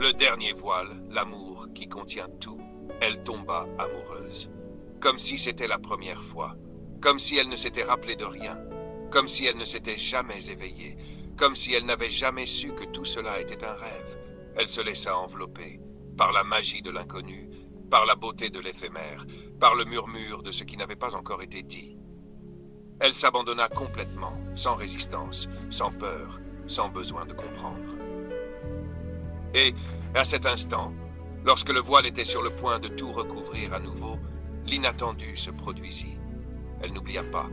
Le dernier voile, l'amour qui contient tout. Elle tomba amoureuse. Comme si c'était la première fois. Comme si elle ne s'était rappelée de rien. Comme si elle ne s'était jamais éveillée. Comme si elle n'avait jamais su que tout cela était un rêve. Elle se laissa envelopper par la magie de l'inconnu, par la beauté de l'éphémère, par le murmure de ce qui n'avait pas encore été dit. Elle s'abandonna complètement, sans résistance, sans peur, sans besoin de comprendre. Et, à cet instant, lorsque le voile était sur le point de tout recouvrir à nouveau, l'inattendu se produisit. Elle n'oublia pas.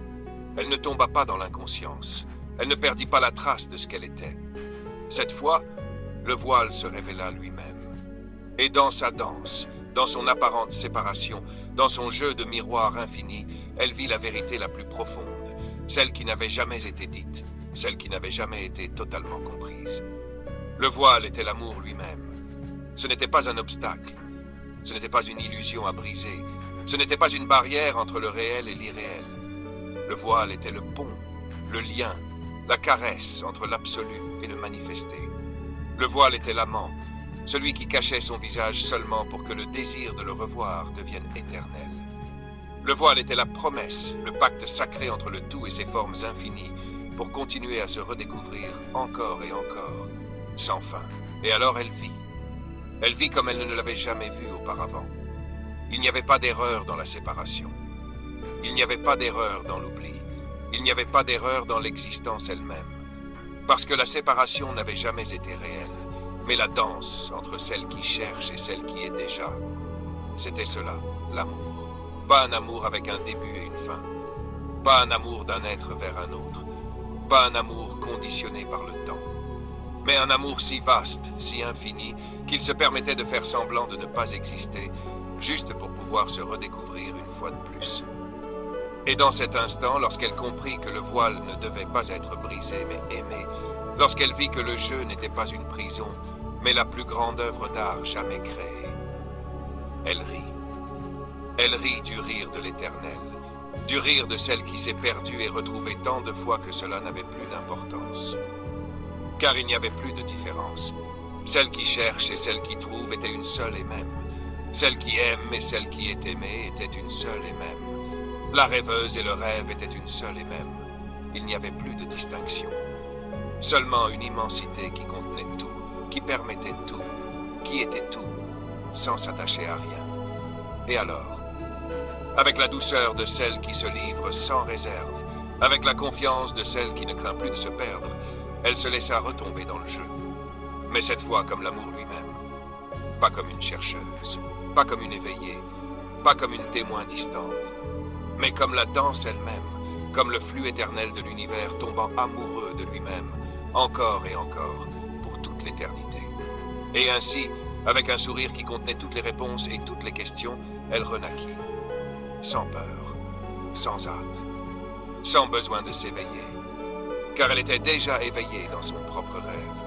Elle ne tomba pas dans l'inconscience. Elle ne perdit pas la trace de ce qu'elle était. Cette fois, le voile se révéla lui-même. Et dans sa danse, dans son apparente séparation, dans son jeu de miroir infini, elle vit la vérité la plus profonde, celle qui n'avait jamais été dite, celle qui n'avait jamais été totalement comprise. Le voile était l'amour lui-même. Ce n'était pas un obstacle, ce n'était pas une illusion à briser, ce n'était pas une barrière entre le réel et l'irréel. Le voile était le pont, le lien, la caresse entre l'absolu et le manifesté. Le voile était l'amant, celui qui cachait son visage seulement pour que le désir de le revoir devienne éternel. Le voile était la promesse, le pacte sacré entre le tout et ses formes infinies, pour continuer à se redécouvrir encore et encore, sans fin. Et alors elle vit. Elle vit comme elle ne l'avait jamais vu auparavant. Il n'y avait pas d'erreur dans la séparation. Il n'y avait pas d'erreur dans l'oubli. Il n'y avait pas d'erreur dans l'existence elle-même. Parce que la séparation n'avait jamais été réelle. Mais la danse entre celle qui cherche et celle qui est déjà, c'était cela, l'amour. Pas un amour avec un début et une fin. Pas un amour d'un être vers un autre. Pas un amour conditionné par le temps. Mais un amour si vaste, si infini, qu'il se permettait de faire semblant de ne pas exister, juste pour pouvoir se redécouvrir une fois de plus. Et dans cet instant, lorsqu'elle comprit que le voile ne devait pas être brisé, mais aimé, lorsqu'elle vit que le jeu n'était pas une prison, mais la plus grande œuvre d'art jamais créée, elle rit. Elle rit du rire de l'éternel, du rire de celle qui s'est perdue et retrouvée tant de fois que cela n'avait plus d'importance. Car il n'y avait plus de différence. Celle qui cherche et celle qui trouve étaient une seule et même. Celle qui aime et celle qui est aimée étaient une seule et même. La rêveuse et le rêve étaient une seule et même. Il n'y avait plus de distinction. Seulement une immensité qui contenait tout, qui permettait tout, qui était tout, sans s'attacher à rien. Et alors, avec la douceur de celle qui se livre sans réserve, avec la confiance de celle qui ne craint plus de se perdre, elle se laissa retomber dans le jeu. Mais cette fois comme l'amour lui-même. Pas comme une chercheuse, pas comme une éveillée, pas comme une témoin distante, mais comme la danse elle-même, comme le flux éternel de l'univers tombant amoureux de lui-même, encore et encore, pour toute l'éternité. Et ainsi, avec un sourire qui contenait toutes les réponses et toutes les questions, elle renaquit. Sans peur, sans hâte, sans besoin de s'éveiller, car elle était déjà éveillée dans son propre rêve.